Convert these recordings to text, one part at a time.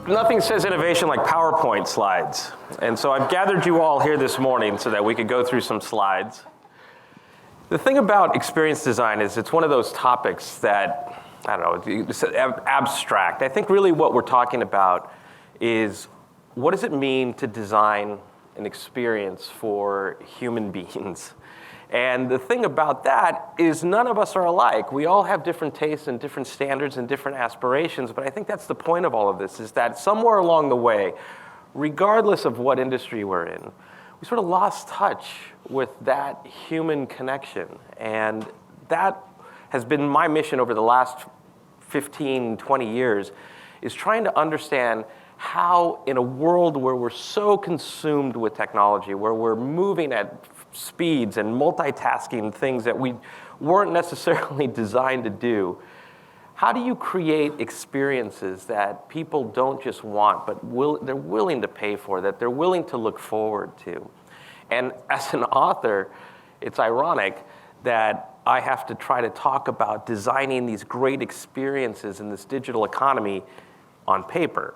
Nothing says innovation like PowerPoint slides. And so I've gathered you all here this morning so that we could go through some slides. The thing about experience design is it's one of those topics that, I don't know, it's abstract. I think really what we're talking about is what does it mean to design an experience for human beings? And the thing about that is none of us are alike. We all have different tastes and different standards and different aspirations, but I think that's the point of all of this, is that somewhere along the way, regardless of what industry we're in, we sort of lost touch with that human connection. And that has been my mission over the last 15, 20 years, is trying to understand how in a world where we're so consumed with technology, where we're moving at speeds and multitasking things that we weren't necessarily designed to do, how do you create experiences that people don't just want, but they're willing to pay for, that they're willing to look forward to? And as an author, it's ironic that I have to try to talk about designing these great experiences in this digital economy on paper.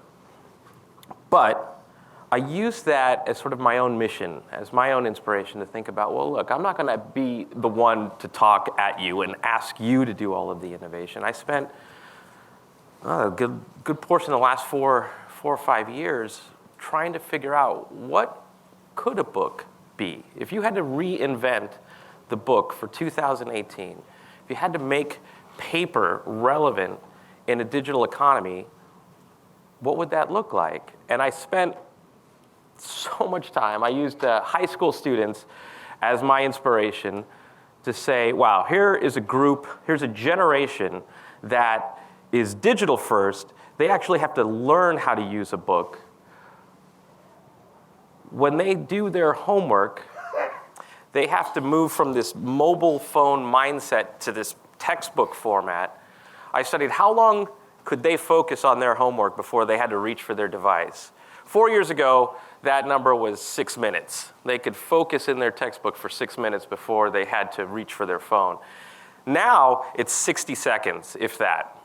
But I use that as sort of my own mission, as my own inspiration to think about, well, look, I'm not going to be the one to talk at you and ask you to do all of the innovation. I spent a good portion of the last four or 5 years trying to figure out what could a book be. If you had to reinvent the book for 2018, if you had to make paper relevant in a digital economy, what would that look like? And I spent so much time. I used high school students as my inspiration to say, wow, here is a group, here's a generation that is digital first. They actually have to learn how to use a book. When they do their homework, they have to move from this mobile phone mindset to this textbook format. I studied how long could they focus on their homework before they had to reach for their device. 4 years ago, that number was 6 minutes. They could focus in their textbook for 6 minutes before they had to reach for their phone. Now, it's 60 seconds, if that.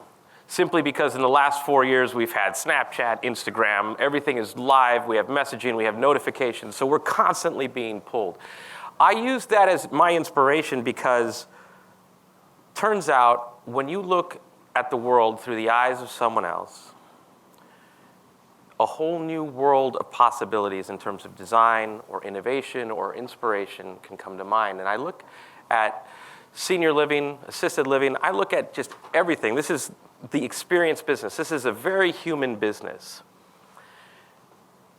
Simply because in the last 4 years, we've had Snapchat, Instagram, everything is live, we have messaging, we have notifications, so we're constantly being pulled. I use that as my inspiration because turns out when you look at the world through the eyes of someone else, a whole new world of possibilities in terms of design or innovation or inspiration can come to mind. And I look at senior living, assisted living, I look at just everything. This is the experience business. This is a very human business.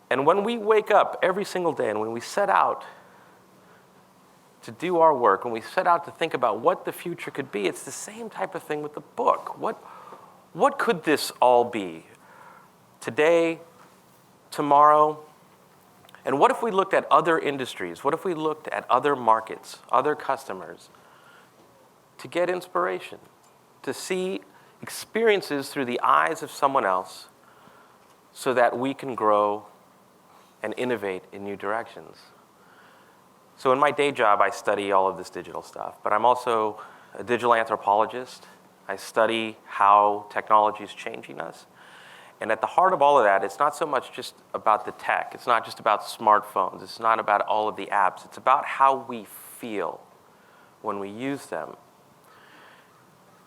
And when we wake up every single day and when we set out to do our work, when we set out to think about what the future could be, it's the same type of thing with the book. What could this all be? Today, tomorrow, and what if we looked at other industries? What if we looked at other markets, other customers, to get inspiration, to see experiences through the eyes of someone else so that we can grow and innovate in new directions? So in my day job, I study all of this digital stuff, but I'm also a digital anthropologist. I study how technology is changing us. And at the heart of all of that, it's not so much just about the tech. It's not just about smartphones. It's not about all of the apps. It's about how we feel when we use them.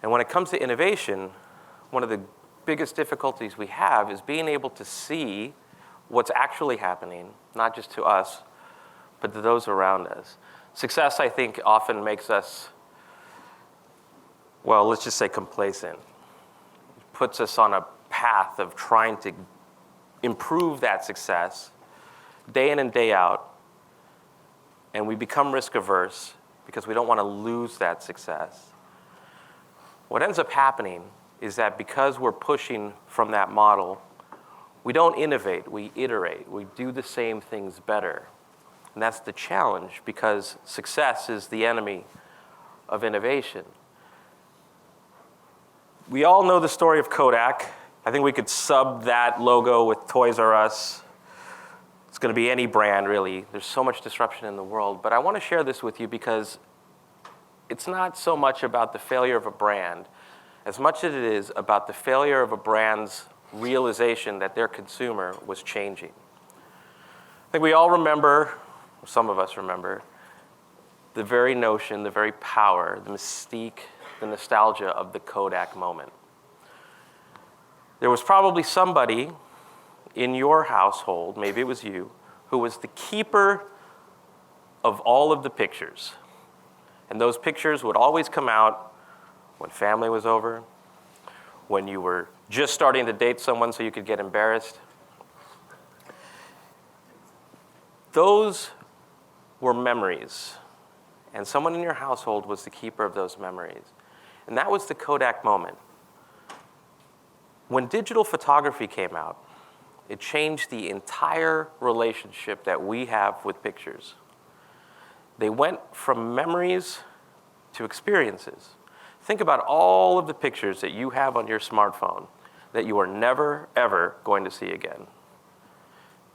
And when it comes to innovation, one of the biggest difficulties we have is being able to see what's actually happening, not just to us, but to those around us. Success, I think, often makes us, well, let's just say complacent. It puts us on a path of trying to improve that success day in and day out, and we become risk averse because we don't want to lose that success. What ends up happening is that because we're pushing from that model, we don't innovate, we iterate, we do the same things better. And that's the challenge, because success is the enemy of innovation. We all know the story of Kodak. I think we could sub that logo with Toys R Us. It's going to be any brand, really. There's so much disruption in the world. But I want to share this with you because it's not so much about the failure of a brand as much as it is about the failure of a brand's realization that their consumer was changing. I think we all remember, or some of us remember, the very notion, the very power, the mystique, the nostalgia of the Kodak moment. There was probably somebody in your household, maybe it was you, who was the keeper of all of the pictures. And those pictures would always come out when family was over, when you were just starting to date someone so you could get embarrassed. Those were memories, and someone in your household was the keeper of those memories. And that was the Kodak moment. When digital photography came out, it changed the entire relationship that we have with pictures. They went from memories to experiences. Think about all of the pictures that you have on your smartphone that you are never, ever going to see again.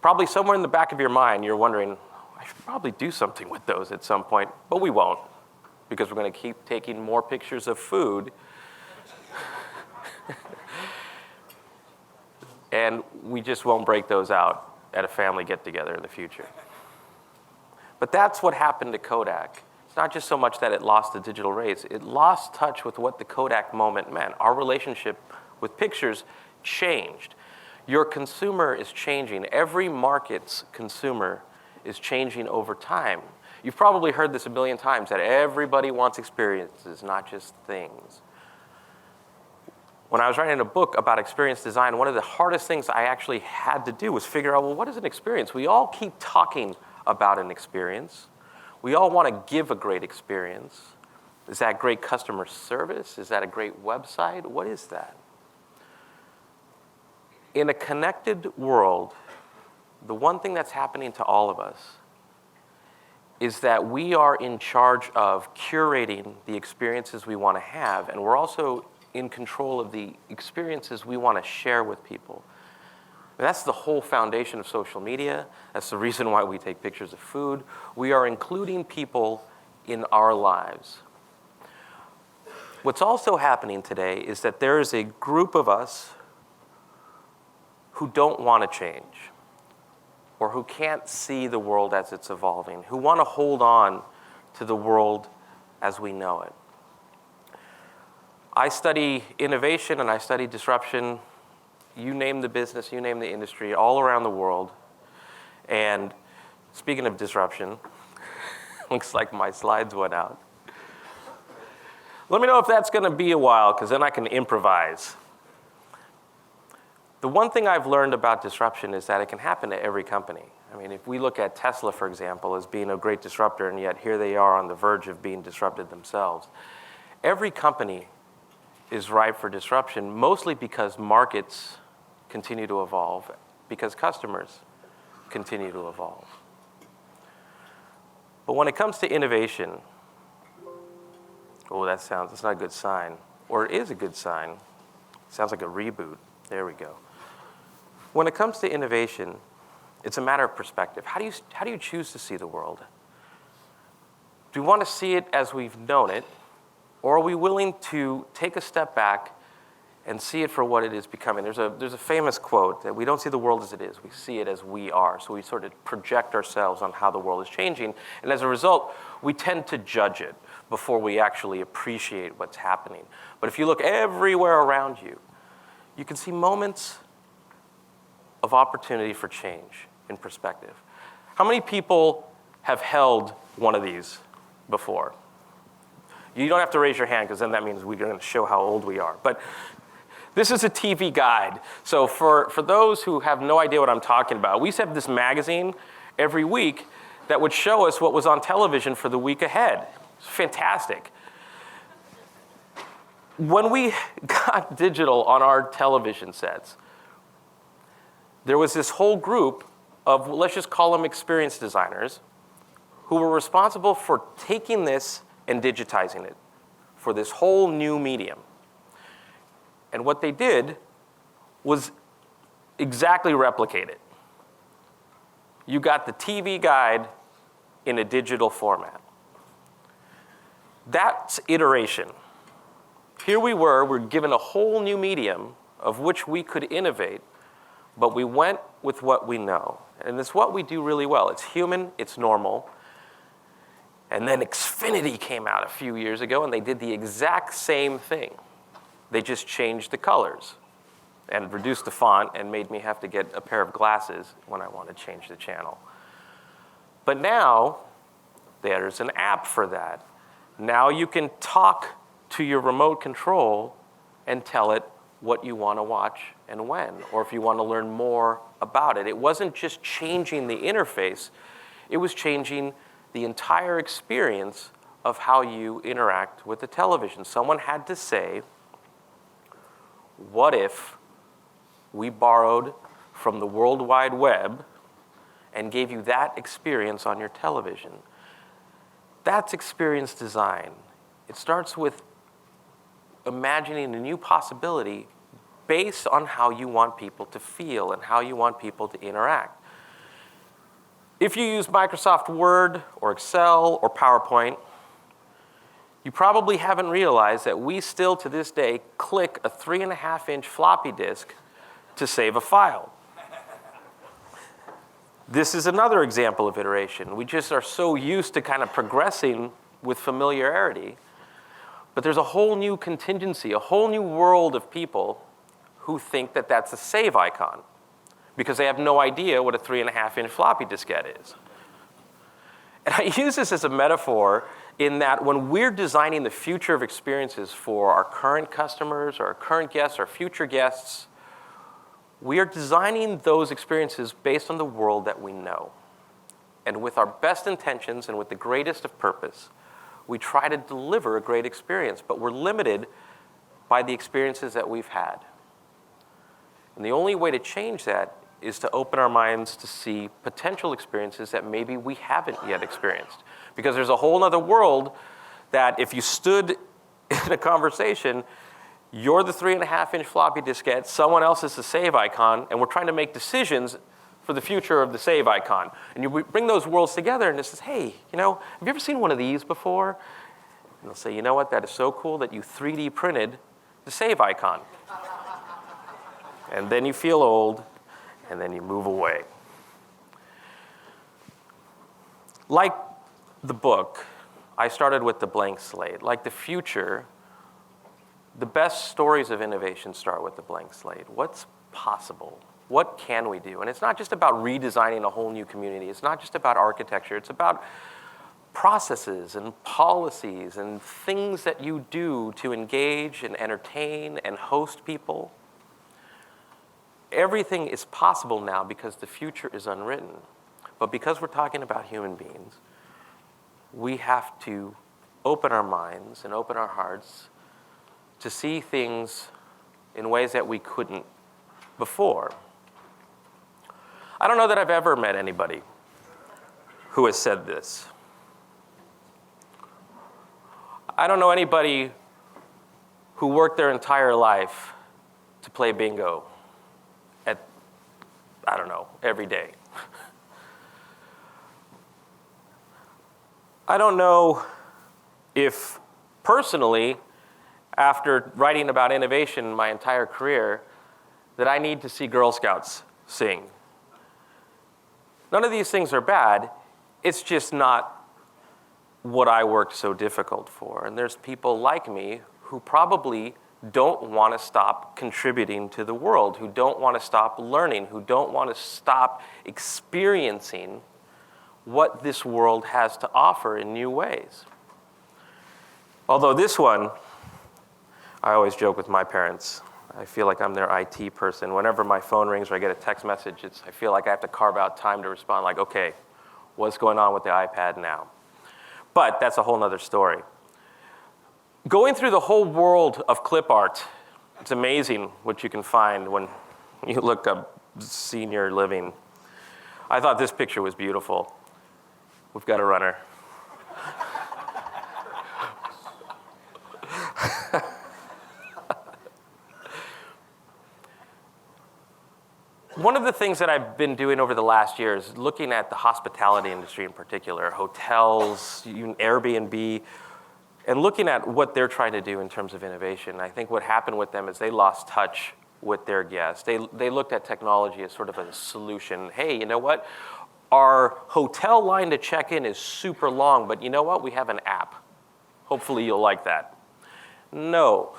Probably somewhere in the back of your mind, you're wondering, I should probably do something with those at some point, but we won't, because we're going to keep taking more pictures of food. And we just won't break those out at a family get-together in the future. But that's what happened to Kodak. It's not just so much that it lost the digital race, it lost touch with what the Kodak moment meant. Our relationship with pictures changed. Your consumer is changing. Every market's consumer is changing over time. You've probably heard this a million times, that everybody wants experiences, not just things. When I was writing a book about experience design, one of the hardest things I actually had to do was figure out, well, what is an experience? We all keep talking about an experience. We all want to give a great experience. Is that great customer service? Is that a great website? What is that? In a connected world, the one thing that's happening to all of us is that we are in charge of curating the experiences we want to have, and we're also in control of the experiences we want to share with people. And that's the whole foundation of social media. That's the reason why we take pictures of food. We are including people in our lives. What's also happening today is that there is a group of us who don't want to change, or who can't see the world as it's evolving, who want to hold on to the world as we know it. I study innovation and I study disruption. You name the business, you name the industry, all around the world. And speaking of disruption, looks like my slides went out. Let me know if that's going to be a while, because then I can improvise. The one thing I've learned about disruption is that it can happen to every company. I mean, if we look at Tesla, for example, as being a great disruptor, and yet here they are on the verge of being disrupted themselves. Every company is ripe for disruption, mostly because markets continue to evolve, because customers continue to evolve. But when it comes to innovation, that's not a good sign. Or it is a good sign. Sounds like a reboot. There we go. When it comes to innovation, it's a matter of perspective. How do you choose to see the world? Do we want to see it as we've known it? Or are we willing to take a step back and see it for what it is becoming? There's a famous quote that we don't see the world as it is, we see it as we are. So we sort of project ourselves on how the world is changing, and as a result, we tend to judge it before we actually appreciate what's happening. But if you look everywhere around you, you can see moments of opportunity for change in perspective. How many people have held one of these before? You don't have to raise your hand, because then that means we're going to show how old we are. But this is a TV guide. So for those who have no idea what I'm talking about, we used to have this magazine every week that would show us what was on television for the week ahead. It's fantastic. When we got digital on our television sets, there was this whole group of, let's just call them experience designers, who were responsible for taking this and digitizing it for this whole new medium. And what they did was exactly replicate it. You got the TV guide in a digital format. That's iteration. Here we're given a whole new medium of which we could innovate, but we went with what we know. And it's what we do really well. It's human, it's normal. And then Xfinity came out a few years ago, and they did the exact same thing. They just changed the colors and reduced the font and made me have to get a pair of glasses when I want to change the channel. But now, there's an app for that. Now you can talk to your remote control and tell it what you want to watch and when, or if you want to learn more about it. It wasn't just changing the interface, it was changing the entire experience of how you interact with the television. Someone had to say, what if we borrowed from the World Wide Web and gave you that experience on your television? That's experience design. It starts with imagining a new possibility based on how you want people to feel and how you want people to interact. If you use Microsoft Word or Excel or PowerPoint, you probably haven't realized that we still to this day click a 3.5-inch floppy disk to save a file. This is another example of iteration. We just are so used to kind of progressing with familiarity. But there's a whole new contingency, a whole new world of people who think that that's a save icon because they have no idea what a 3.5-inch floppy diskette is. And I use this as a metaphor in that when we're designing the future of experiences for our current customers, our current guests, our future guests, we are designing those experiences based on the world that we know. And with our best intentions and with the greatest of purpose, we try to deliver a great experience, but we're limited by the experiences that we've had. And the only way to change that is to open our minds to see potential experiences that maybe we haven't yet experienced. Because there's a whole other world that if you stood in a conversation, you're the 3.5-inch floppy diskette, someone else is the save icon, and we're trying to make decisions for the future of the save icon. And you bring those worlds together and it says, hey, have you ever seen one of these before? And they'll say, you know what, that is so cool that you 3D printed the save icon. And then you feel old, and then you move away. Like the book, I started with the blank slate. Like the future, the best stories of innovation start with the blank slate. What's possible? What can we do? And it's not just about redesigning a whole new community. It's not just about architecture. It's about processes and policies and things that you do to engage and entertain and host people. Everything is possible now because the future is unwritten. But because we're talking about human beings, we have to open our minds and open our hearts to see things in ways that we couldn't before. I don't know that I've ever met anybody who has said this. I don't know anybody who worked their entire life to play bingo every day. I don't know if personally, after writing about innovation my entire career, that I need to see Girl Scouts sing. None of these things are bad. It's just not what I worked so difficult for. And there's people like me who probably don't want to stop contributing to the world, who don't want to stop learning, who don't want to stop experiencing what this world has to offer in new ways. Although this one, I always joke with my parents. I feel like I'm their IT person. Whenever my phone rings or I get a text message, I feel like I have to carve out time to respond like, okay, what's going on with the iPad now? But that's a whole nother story. Going through the whole world of clip art, it's amazing what you can find when you look up senior living. I thought this picture was beautiful. We've got a runner. one of the things that I've been doing over the last year is looking at the hospitality industry in particular, hotels, Airbnb, and looking at what they're trying to do in terms of innovation. I think what happened with them is they lost touch with their guests. They looked at technology as sort of a solution. Hey, you know what? Our hotel line to check in is super long, but you know what? We have an app. Hopefully you'll like that. No.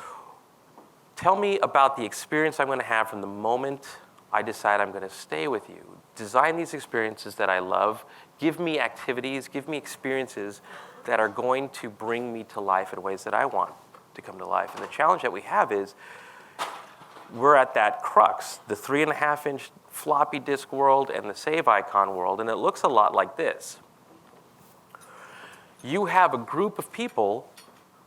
Tell me about the experience I'm going to have from the moment I decide I'm going to stay with you. Design these experiences that I love. Give me activities, give me experiences that are going to bring me to life in ways that I want to come to life. And the challenge that we have is we're at that crux, the 3.5-inch floppy disk world and the save icon world, and it looks a lot like this. You have a group of people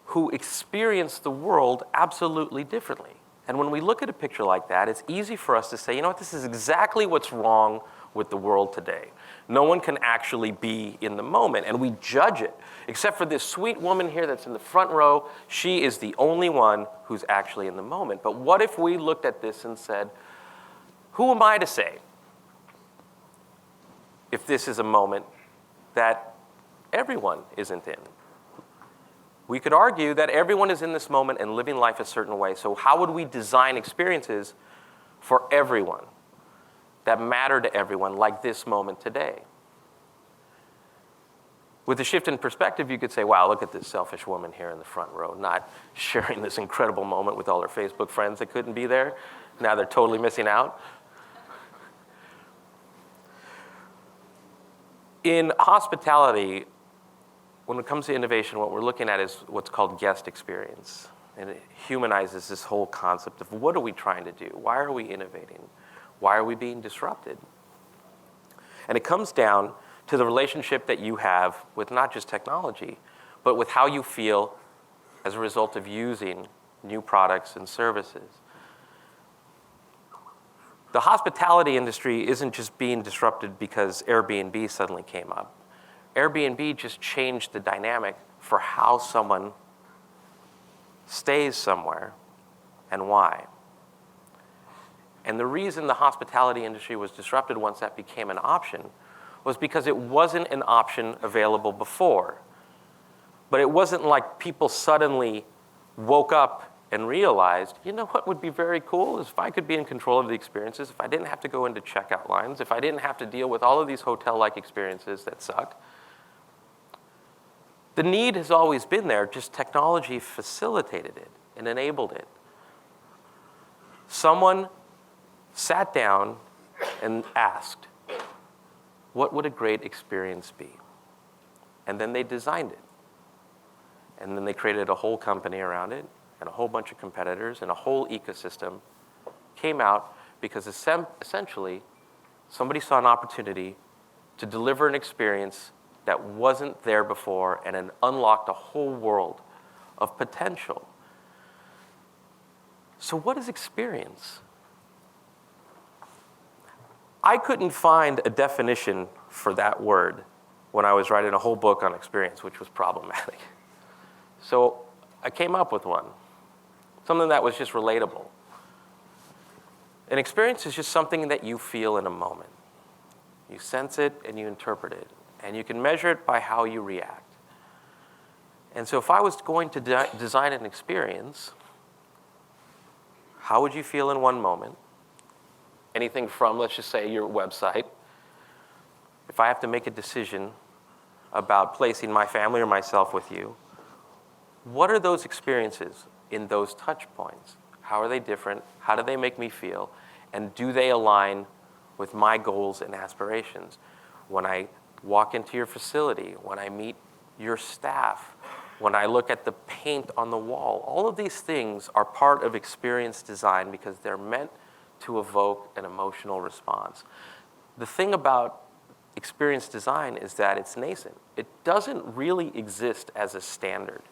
who experience the world absolutely differently. And when we look at a picture like that, it's easy for us to say, you know what, this is exactly what's wrong with the world today. No one can actually be in the moment, and we judge it. Except for this sweet woman here that's in the front row, she is the only one who's actually in the moment. But what if we looked at this and said, who am I to say if this is a moment that everyone isn't in? We could argue that everyone is in this moment and living life a certain way. So how would we design experiences for everyone that matter to everyone, like this moment today? With a shift in perspective, you could say, wow, look at this selfish woman here in the front row, not sharing this incredible moment with all her Facebook friends that couldn't be there. Now they're totally missing out. In hospitality, when it comes to innovation, what we're looking at is what's called guest experience. And it humanizes this whole concept of what are we trying to do? Why are we innovating? Why are we being disrupted? And it comes down to the relationship that you have with not just technology, but with how you feel as a result of using new products and services. The hospitality industry isn't just being disrupted because Airbnb suddenly came up. Airbnb just changed the dynamic for how someone stays somewhere and why. And the reason the hospitality industry was disrupted once that became an option was because it wasn't an option available before. But it wasn't like people suddenly woke up and realized, you know what would be very cool is if I could be in control of the experiences, if I didn't have to go into checkout lines, if I didn't have to deal with all of these hotel-like experiences that suck. The need has always been there, just technology facilitated it and enabled it. Someone sat down and asked, what would a great experience be? And then they designed it. And then they created a whole company around it, and a whole bunch of competitors, and a whole ecosystem came out because essentially somebody saw an opportunity to deliver an experience that wasn't there before, and it unlocked a whole world of potential. So what is experience? I couldn't find a definition for that word when I was writing a whole book on experience, which was problematic. So I came up with one, something that was just relatable. An experience is just something that you feel in a moment. You sense it and you interpret it, and you can measure it by how you react. And so if I was going to design an experience, how would you feel in one moment? Anything from, let's just say, your website. If I have to make a decision about placing my family or myself with you, what are those experiences in those touch points? How are they different? How do they make me feel? And do they align with my goals and aspirations? When I walk into your facility, when I meet your staff, when I look at the paint on the wall, all of these things are part of experience design because they're meant to evoke an emotional response. The thing about experience design is that it's nascent. It doesn't really exist as a standard.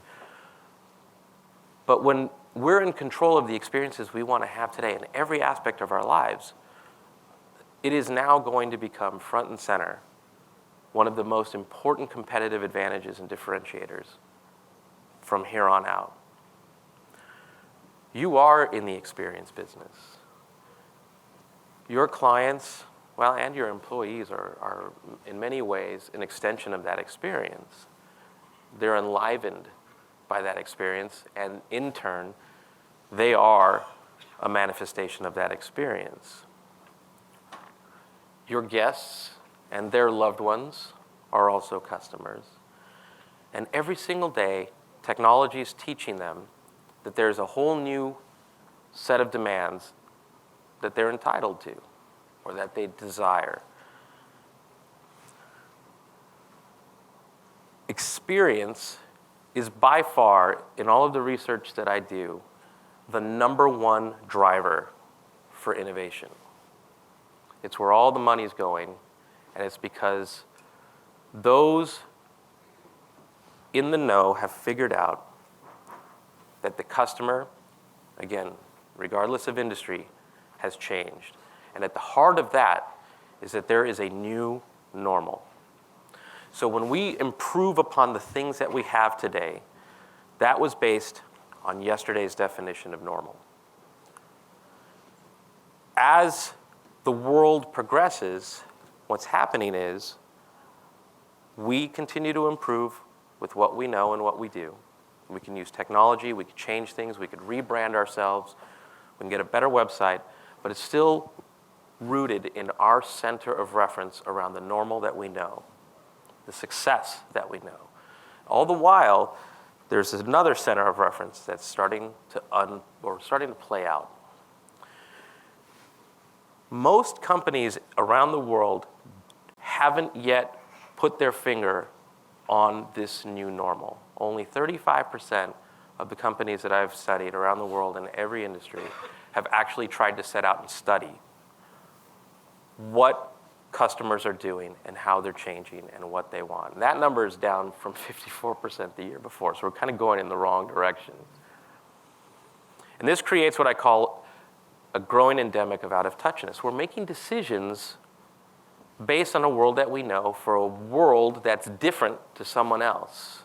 But when we're in control of the experiences we want to have today in every aspect of our lives, it is now going to become front and center, one of the most important competitive advantages and differentiators from here on out. You are in the experience business. Your clients, well, and your employees are in many ways an extension of that experience. They're enlivened by that experience, and in turn, they are a manifestation of that experience. Your guests and their loved ones are also customers. And every single day, technology is teaching them that there's a whole new set of demands that they're entitled to or that they desire. Experience is by far, in all of the research that I do, the number one driver for innovation. It's where all the money is going, and it's because those in the know have figured out that the customer, again, regardless of industry, has changed. And at the heart of that is that there is a new normal. So when we improve upon the things that we have today, that was based on yesterday's definition of normal. As the world progresses, what's happening is we continue to improve with what we know and what we do. We can use technology, we can change things, we could rebrand ourselves, we can get a better website, but it's still rooted in our center of reference around the normal that we know, the success that we know. All the while, there's another center of reference that's starting to play out. Most companies around the world haven't yet put their finger on this new normal. Only 35% of the companies that I've studied around the world in every industry have actually tried to set out and study what customers are doing and how they're changing and what they want. And that number is down from 54% the year before, so we're kind of going in the wrong direction. And this creates what I call a growing endemic of out-of-touchness. We're making decisions based on a world that we know for a world that's different to someone else.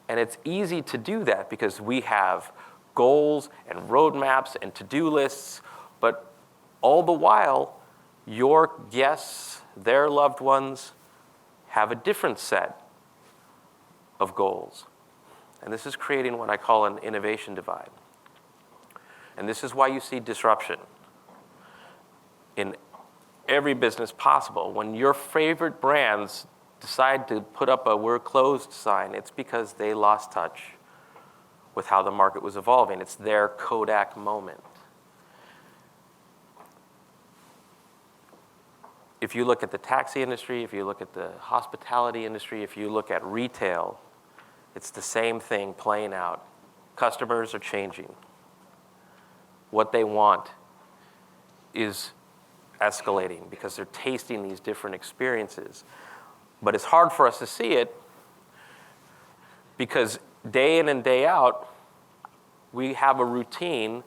And it's easy to do that because we have goals and roadmaps and to-do lists, but all the while, your guests, their loved ones, have a different set of goals. And this is creating what I call an innovation divide. And this is why you see disruption in every business possible. When your favorite brands decide to put up a "we're closed" sign, it's because they lost touch with how the market was evolving. It's their Kodak moment. If you look at the taxi industry, if you look at the hospitality industry, if you look at retail, it's the same thing playing out. Customers are changing. What they want is escalating because they're tasting these different experiences. But it's hard for us to see it because day in and day out, we have a routine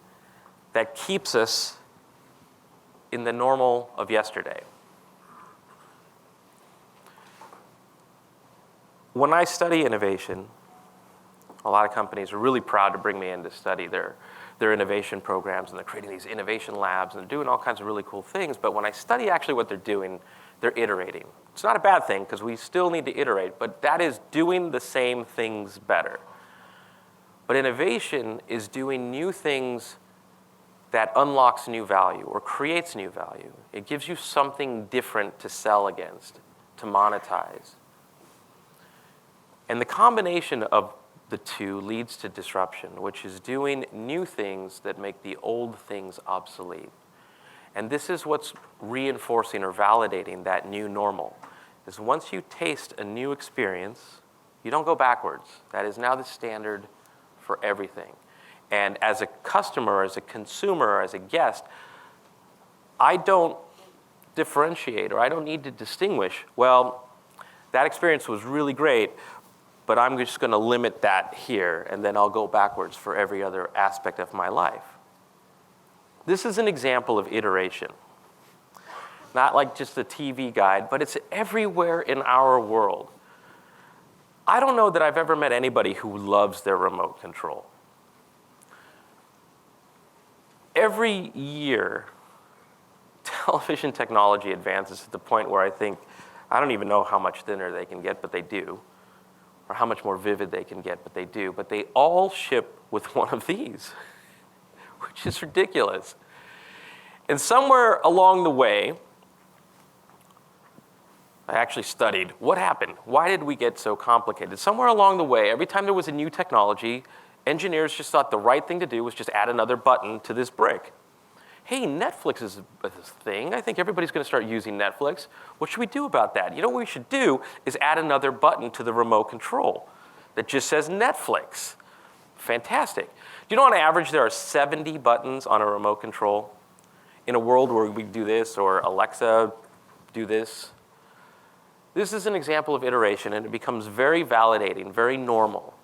that keeps us in the normal of yesterday. When I study innovation, a lot of companies are really proud to bring me in to study their innovation programs, and they're creating these innovation labs, and they're doing all kinds of really cool things. But when I study actually what they're doing, they're iterating. It's not a bad thing, because we still need to iterate, but that is doing the same things better. But innovation is doing new things that unlocks new value or creates new value. It gives you something different to sell against, to monetize. And the combination of the two leads to disruption, which is doing new things that make the old things obsolete. And this is what's reinforcing or validating that new normal, is once you taste a new experience, you don't go backwards. That is now the standard for everything. And as a customer, as a consumer, as a guest, I don't differentiate, or I don't need to distinguish, well, that experience was really great, but I'm just going to limit that here, and then I'll go backwards for every other aspect of my life. This is an example of iteration. Not like just a TV guide, but it's everywhere in our world. I don't know that I've ever met anybody who loves their remote control. Every year, television technology advances to the point where I don't even know how much thinner they can get, but they do, or how much more vivid they can get, but they do. But they all ship with one of these, which is ridiculous. And somewhere along the way, I actually studied what happened. Why did we get so complicated? Somewhere along the way, every time there was a new technology, engineers just thought the right thing to do was just add another button to this brick. Hey, Netflix is a thing. I think everybody's going to start using Netflix. What should we do about that? You know what we should do is add another button to the remote control that just says Netflix. Fantastic. Do you know on average there are 70 buttons on a remote control? In a world where we do this, or Alexa, do this. This is an example of iteration, and it becomes very validating, very normal.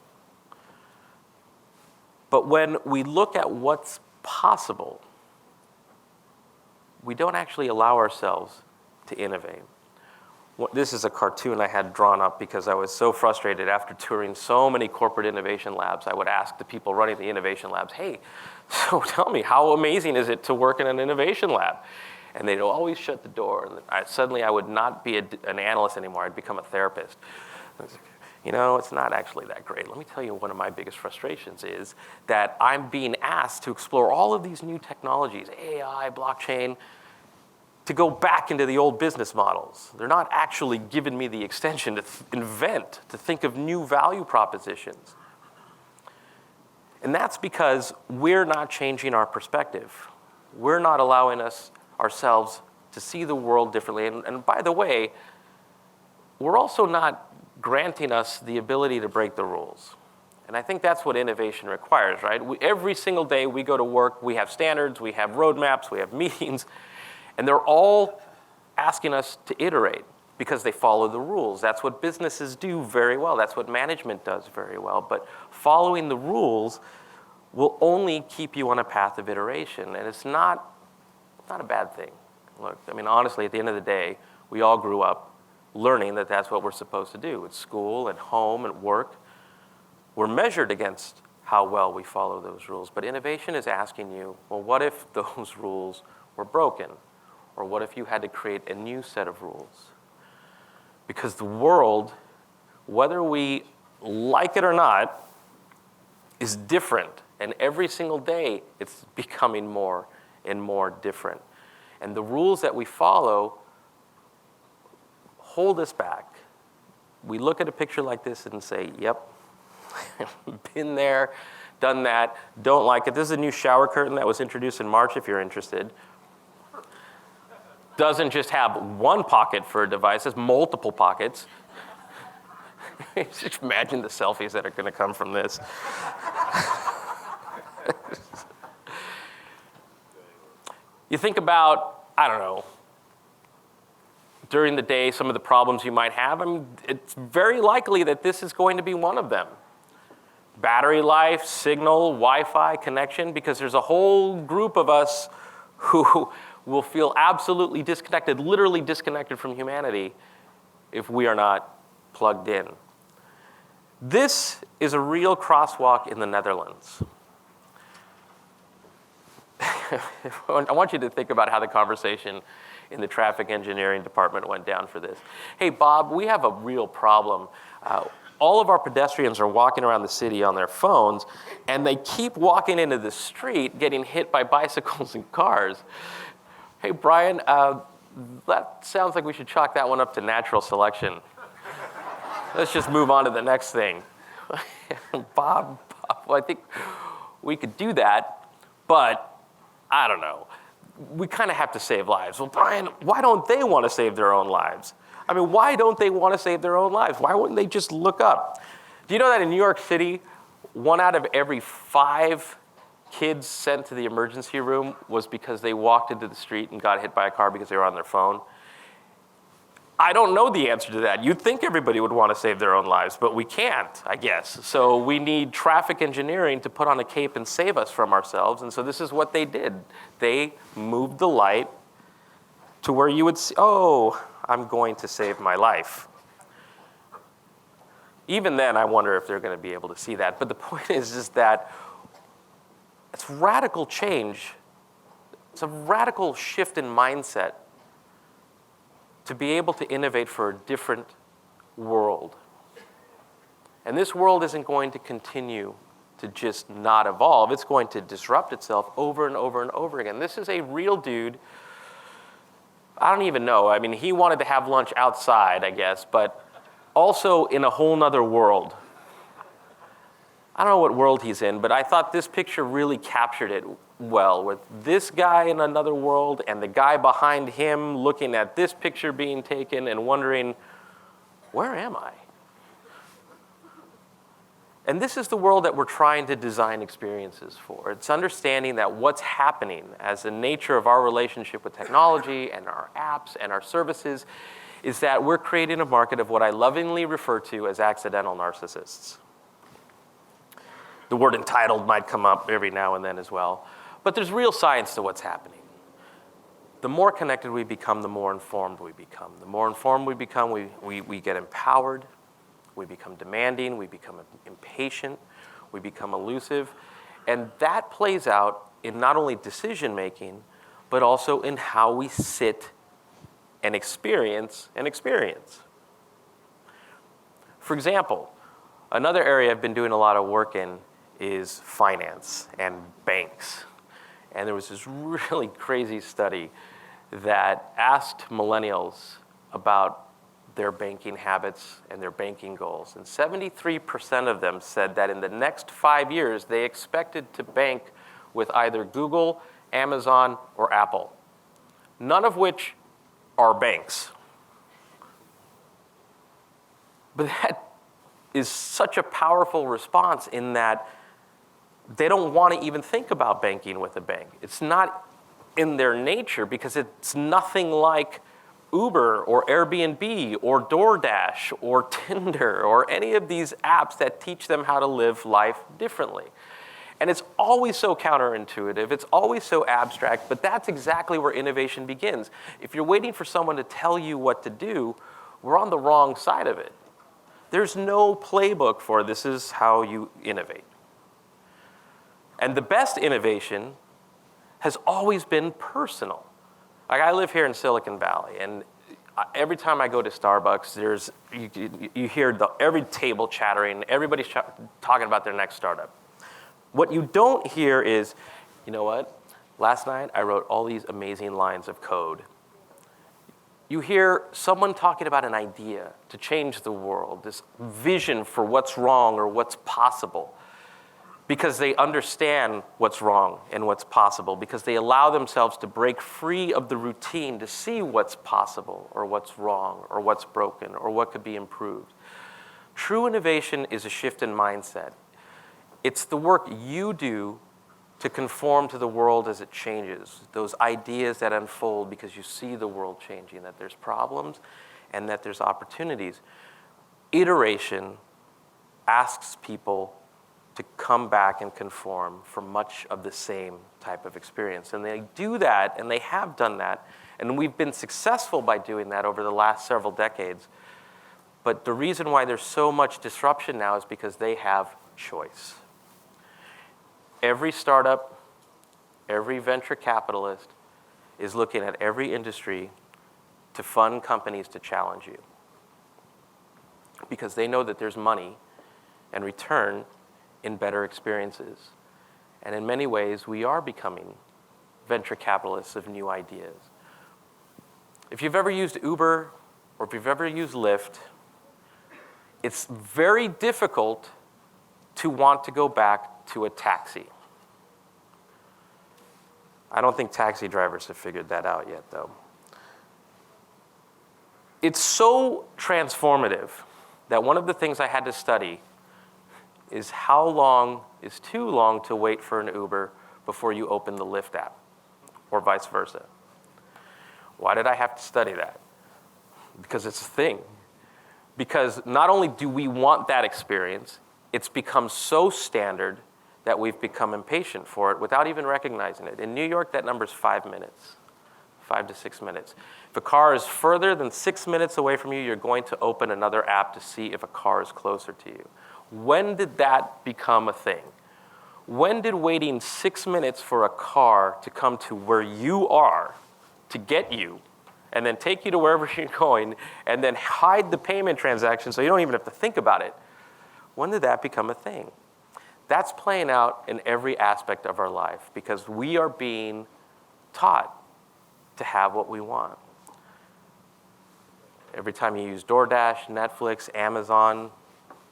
But when we look at what's possible, we don't actually allow ourselves to innovate. This is a cartoon I had drawn up because I was so frustrated after touring so many corporate innovation labs. I would ask the people running the innovation labs, hey, so tell me, how amazing is it to work in an innovation lab? And they'd always shut the door. And suddenly I would not be an analyst anymore. I'd become a therapist. I was like, you know, it's not actually that great. Let me tell you, one of my biggest frustrations is that I'm being asked to explore all of these new technologies, AI, blockchain, to go back into the old business models. They're not actually giving me the extension to invent, to think of new value propositions. And that's because we're not changing our perspective. We're not allowing ourselves to see the world differently. And by the way, we're also not granting us the ability to break the rules. And I think that's what innovation requires, right? Every single day we go to work, we have standards, we have roadmaps, we have meetings, and they're all asking us to iterate because they follow the rules. That's what businesses do very well. That's what management does very well. But following the rules will only keep you on a path of iteration. And it's not a bad thing. Look, I mean, honestly, at the end of the day, we all grew up learning that that's what we're supposed to do. At school, at home, at work, we're measured against how well we follow those rules. But innovation is asking you, well, what if those rules were broken? Or what if you had to create a new set of rules? Because the world, whether we like it or not, is different. And every single day, it's becoming more and more different. And the rules that we follow hold us back. We look at a picture like this and say, yep, been there, done that, don't like it. This is a new shower curtain that was introduced in March, if you're interested. Doesn't just have one pocket for a device, it's multiple pockets. Just imagine the selfies that are going to come from this. You think about, I don't know, during the day, some of the problems you might have. I mean, it's very likely that this is going to be one of them. Battery life, signal, Wi-Fi connection, because there's a whole group of us who will feel absolutely disconnected, literally disconnected from humanity if we are not plugged in. This is a real crosswalk in the Netherlands. I want you to think about how the conversation in the traffic engineering department went down for this. Hey, Bob, we have a real problem. All of our pedestrians are walking around the city on their phones, and they keep walking into the street getting hit by bicycles and cars. Hey, Brian, that sounds like we should chalk that one up to natural selection. Let's just move on to the next thing. Bob, well, I think we could do that, but I don't know. We kind of have to save lives. Well, Brian, why don't they want to save their own lives? I mean, why don't they want to save their own lives? Why wouldn't they just look up? Do you know that in New York City, 1 out of every 5 kids sent to the emergency room was because they walked into the street and got hit by a car because they were on their phone? I don't know the answer to that. You'd think everybody would want to save their own lives, but we can't, I guess. So we need traffic engineering to put on a cape and save us from ourselves. And so this is what they did. They moved the light to where you would see, oh, I'm going to save my life. Even then, I wonder if they're going to be able to see that. But the point is that it's radical change. It's a radical shift in mindset to be able to innovate for a different world. And this world isn't going to continue to just not evolve. It's going to disrupt itself over and over and over again. This is a real dude. I don't even know. I mean, he wanted to have lunch outside, I guess, but also in a whole nother world. I don't know what world he's in, but I thought this picture really captured it well, with this guy in another world and the guy behind him looking at this picture being taken and wondering, where am I? And this is the world that we're trying to design experiences for. It's understanding that what's happening as the nature of our relationship with technology and our apps and our services is that we're creating a market of what I lovingly refer to as accidental narcissists. The word entitled might come up every now and then as well, but there's real science to what's happening. The more connected we become, the more informed we become. The more informed we become, we get empowered. We become demanding, we become impatient, we become elusive. And that plays out in not only decision making, but also in how we sit and experience an experience. For example, another area I've been doing a lot of work in is finance and banks. And there was this really crazy study that asked millennials about their banking habits and their banking goals. And 73% of them said that in the next 5 years, they expected to bank with either Google, Amazon, or Apple, none of which are banks. But that is such a powerful response in that they don't want to even think about banking with a bank. It's not in their nature because it's nothing like Uber or Airbnb or DoorDash or Tinder or any of these apps that teach them how to live life differently. And it's always so counterintuitive, it's always so abstract, but that's exactly where innovation begins. If you're waiting for someone to tell you what to do, we're on the wrong side of it. There's no playbook for this is how you innovate. And the best innovation has always been personal. Like I live here in Silicon Valley, and every time I go to Starbucks, you hear every table chattering, everybody's talking about their next startup. What you don't hear is, you know what? Last night I wrote all these amazing lines of code. You hear someone talking about an idea to change the world, this vision for what's wrong or what's possible, because they understand what's wrong and what's possible, because they allow themselves to break free of the routine to see what's possible or what's wrong or what's broken or what could be improved. True innovation is a shift in mindset. It's the work you do to conform to the world as it changes, those ideas that unfold because you see the world changing, that there's problems and that there's opportunities. Iteration asks people to come back and conform for much of the same type of experience. And they do that, and they have done that, and we've been successful by doing that over the last several decades. But the reason why there's so much disruption now is because they have choice. Every startup, every venture capitalist is looking at every industry to fund companies to challenge you, because they know that there's money and return in better experiences. And in many ways, we are becoming venture capitalists of new ideas. If you've ever used Uber or if you've ever used Lyft, it's very difficult to want to go back to a taxi. I don't think taxi drivers have figured that out yet, though. It's so transformative that one of the things I had to study is how long is too long to wait for an Uber before you open the Lyft app, or vice versa. Why did I have to study that? Because it's a thing. Because not only do we want that experience, it's become so standard that we've become impatient for it without even recognizing it. In New York, that number's 5 minutes, 5 to 6 minutes. If a car is further than 6 minutes away from you, you're going to open another app to see if a car is closer to you. When did that become a thing? When did waiting 6 minutes for a car to come to where you are to get you and then take you to wherever you're going and then hide the payment transaction so you don't even have to think about it? When did that become a thing? That's playing out in every aspect of our life because we are being taught to have what we want. Every time you use DoorDash, Netflix, Amazon,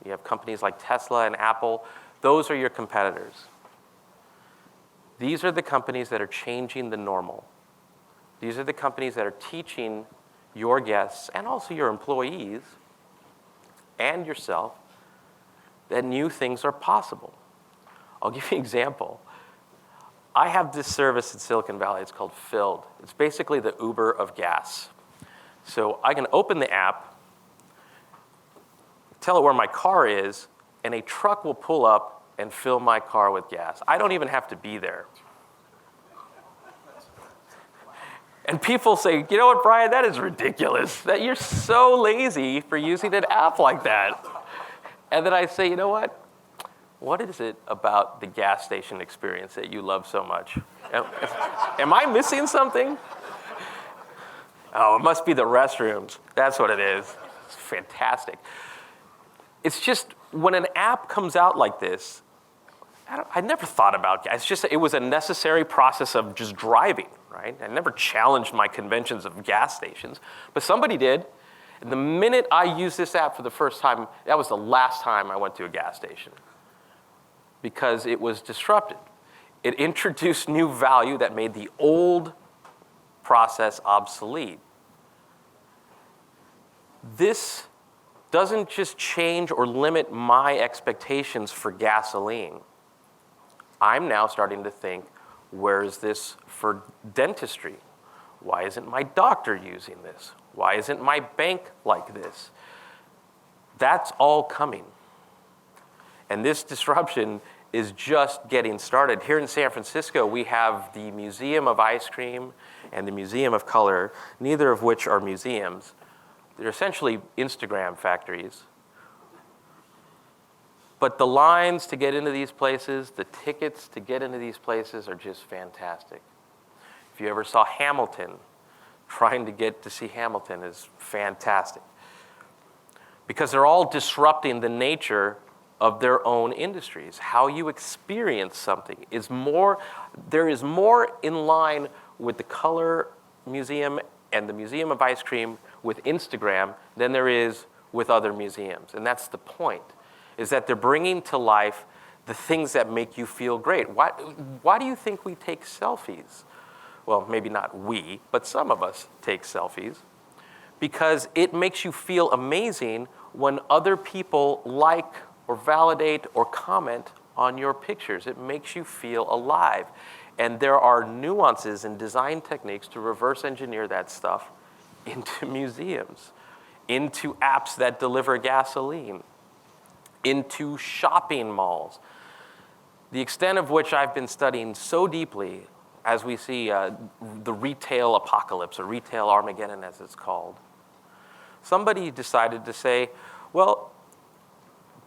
you have companies like Tesla and Apple, those are your competitors. These are the companies that are changing the normal. These are the companies that are teaching your guests and also your employees and yourself that new things are possible. I'll give you an example. I have this service in Silicon Valley. It's called Filled. It's basically the Uber of gas. So I can open the app, tell it where my car is, and a truck will pull up and fill my car with gas. I don't even have to be there. And people say, you know what, Brian, that is ridiculous. That you're so lazy for using an app like that. And then I say, you know what? What is it about the gas station experience that you love so much? Am I missing something? Oh, it must be the restrooms. That's what it is. It's fantastic. It's just when an app comes out like this, I never thought about gas. It's just it was a necessary process of just driving, right? I never challenged my conventions of gas stations, but somebody did. And the minute I used this app for the first time, that was the last time I went to a gas station because it was disrupted. It introduced new value that made the old process obsolete. This doesn't just change or limit my expectations for gasoline. I'm now starting to think, where is this for dentistry? Why isn't my doctor using this? Why isn't my bank like this? That's all coming. And this disruption is just getting started. Here in San Francisco, we have the Museum of Ice Cream and the Museum of Color, neither of which are museums. They're essentially Instagram factories. But the lines to get into these places, the tickets to get into these places are just fantastic. If you ever saw Hamilton, trying to get to see Hamilton is fantastic. Because they're all disrupting the nature of their own industries. How you experience something is more, there is more in line with the Color Museum and the Museum of Ice Cream with Instagram than there is with other museums. And that's the point, is that they're bringing to life the things that make you feel great. Why do you think we take selfies? Well, maybe not we, but some of us take selfies. Because it makes you feel amazing when other people like or validate or comment on your pictures. It makes you feel alive. And there are nuances and design techniques to reverse engineer that stuff into museums, into apps that deliver gasoline, into shopping malls. The extent of which I've been studying so deeply as we see the retail apocalypse, or retail Armageddon as it's called. Somebody decided to say, well,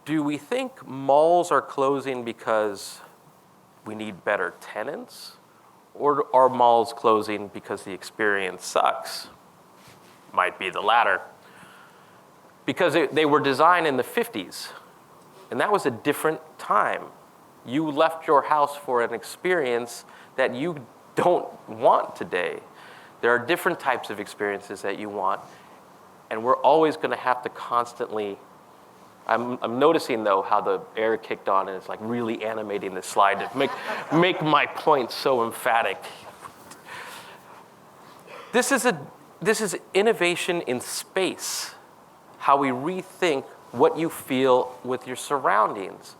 do we think malls are closing because we need better tenants? Or are malls closing because the experience sucks? Might be the latter. Because they were designed in the 50s, and that was a different time. You left your house for an experience that you don't want today. There are different types of experiences that you want, and we're always going to have to constantly. I'm noticing, though, how the air kicked on and it's like really animating this slide to make my point so emphatic. This is innovation in space, how we rethink what you feel with your surroundings.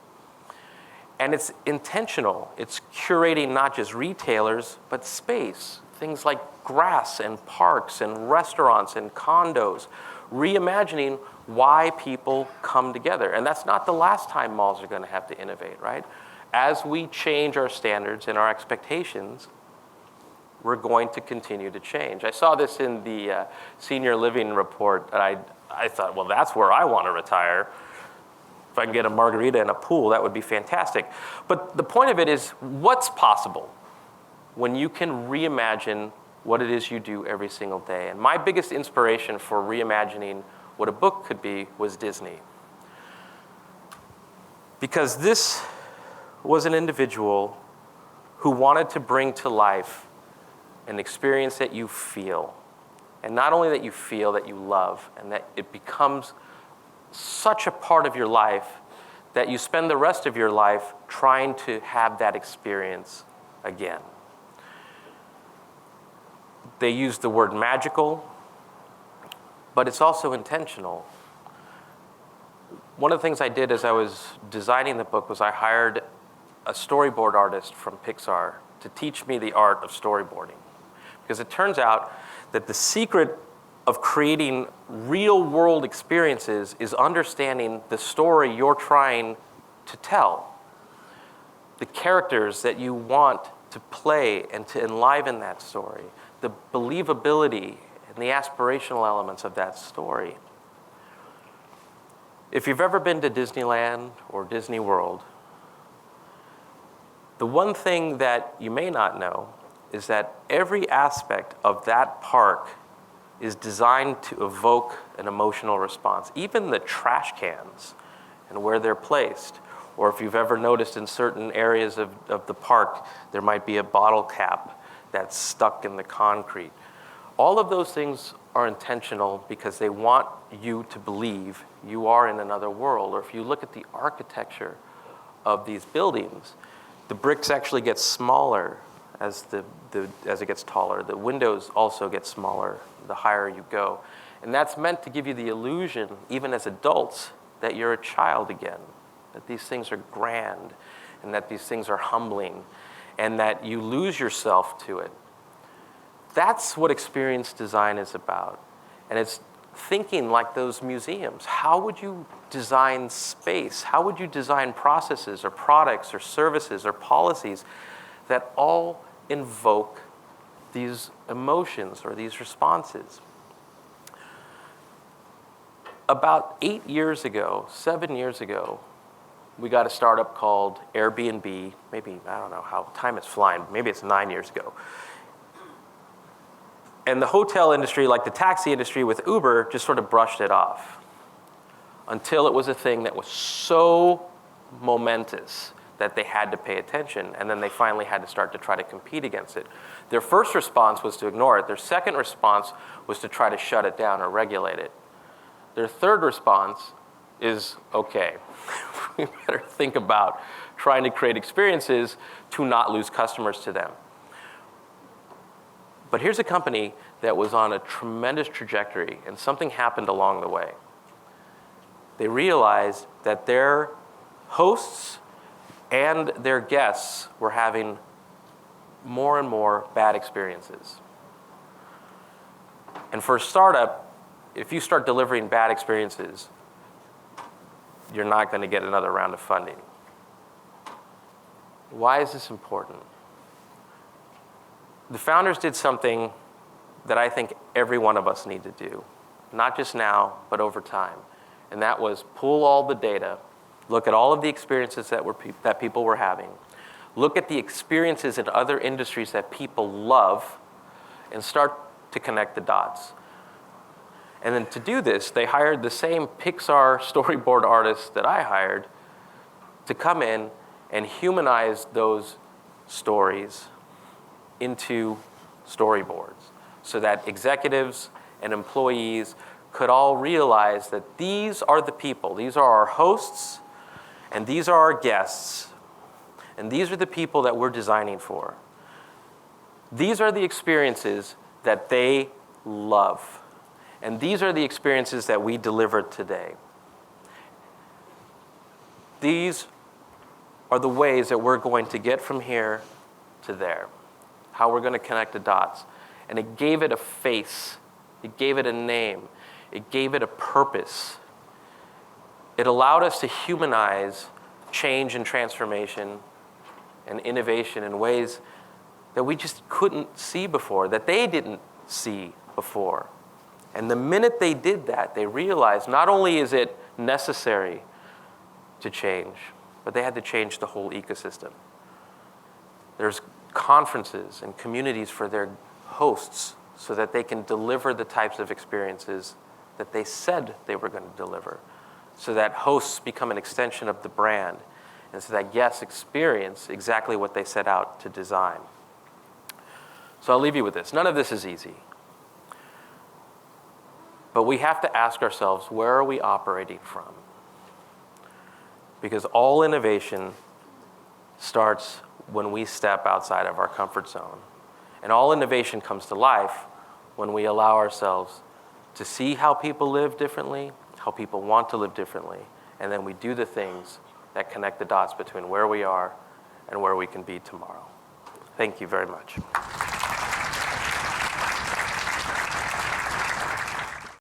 And it's intentional. It's curating not just retailers, but space. Things like grass and parks and restaurants and condos. Reimagining why people come together. And that's not the last time malls are going to have to innovate, right? As we change our standards and our expectations, we're going to continue to change. I saw this in the senior living report, and I thought, well, that's where I want to retire. If I can get a margarita and a pool, that would be fantastic. But the point of it is, what's possible when you can reimagine what it is you do every single day? And my biggest inspiration for reimagining what a book could be was Disney. Because this was an individual who wanted to bring to life an experience that you feel. And not only that you feel, that you love, and that it becomes such a part of your life that you spend the rest of your life trying to have that experience again. They use the word magical, but it's also intentional. One of the things I did as I was designing the book was I hired a storyboard artist from Pixar to teach me the art of storyboarding. Because it turns out that the secret of creating real-world experiences is understanding the story you're trying to tell, the characters that you want to play and to enliven that story, the believability and the aspirational elements of that story. If you've ever been to Disneyland or Disney World, the one thing that you may not know is that every aspect of that park is designed to evoke an emotional response. Even the trash cans and where they're placed. Or if you've ever noticed in certain areas of the park, there might be a bottle cap that's stuck in the concrete. All of those things are intentional because they want you to believe you are in another world. Or if you look at the architecture of these buildings, the bricks actually get smaller as it gets taller. The windows also get smaller the higher you go. And that's meant to give you the illusion, even as adults, that you're a child again, that these things are grand, and that these things are humbling, and that you lose yourself to it. That's what experience design is about. And it's thinking like those museums. How would you design space? How would you design processes or products or services or policies that all invoke these emotions or these responses? About 8 years ago, 7 years ago, we got a startup called Airbnb. Maybe, I don't know how time is flying. Maybe it's 9 years ago. And the hotel industry, like the taxi industry with Uber, just sort of brushed it off until it was a thing that was so momentous that they had to pay attention, and then they finally had to start to try to compete against it. Their first response was to ignore it. Their second response was to try to shut it down or regulate it. Their third response is, okay, we better think about trying to create experiences to not lose customers to them. But here's a company that was on a tremendous trajectory, and something happened along the way. They realized that their hosts and their guests were having more and more bad experiences. And for a startup, if you start delivering bad experiences, you're not going to get another round of funding. Why is this important? The founders did something that I think every one of us need to do, not just now, but over time. And that was pull all the data, look at all of the experiences that people were having, look at the experiences in other industries that people love, and start to connect the dots. And then to do this, they hired the same Pixar storyboard artists that I hired to come in and humanize those stories into storyboards so that executives and employees could all realize that these are the people, these are our hosts, and these are our guests, and these are the people that we're designing for. These are the experiences that they love, and these are the experiences that we deliver today. These are the ways that we're going to get from here to there, how we're going to connect the dots. And it gave it a face. It gave it a name. It gave it a purpose. It allowed us to humanize change and transformation and innovation in ways that we just couldn't see before, that they didn't see before. And the minute they did that, they realized not only is it necessary to change, but they had to change the whole ecosystem. There's conferences and communities for their hosts so that they can deliver the types of experiences that they said they were going to deliver, so that hosts become an extension of the brand, and so that guests experience exactly what they set out to design. So I'll leave you with this. None of this is easy. But we have to ask ourselves, where are we operating from? Because all innovation starts when we step outside of our comfort zone. And all innovation comes to life when we allow ourselves to see how people live differently, how people want to live differently, and then we do the things that connect the dots between where we are and where we can be tomorrow. Thank you very much.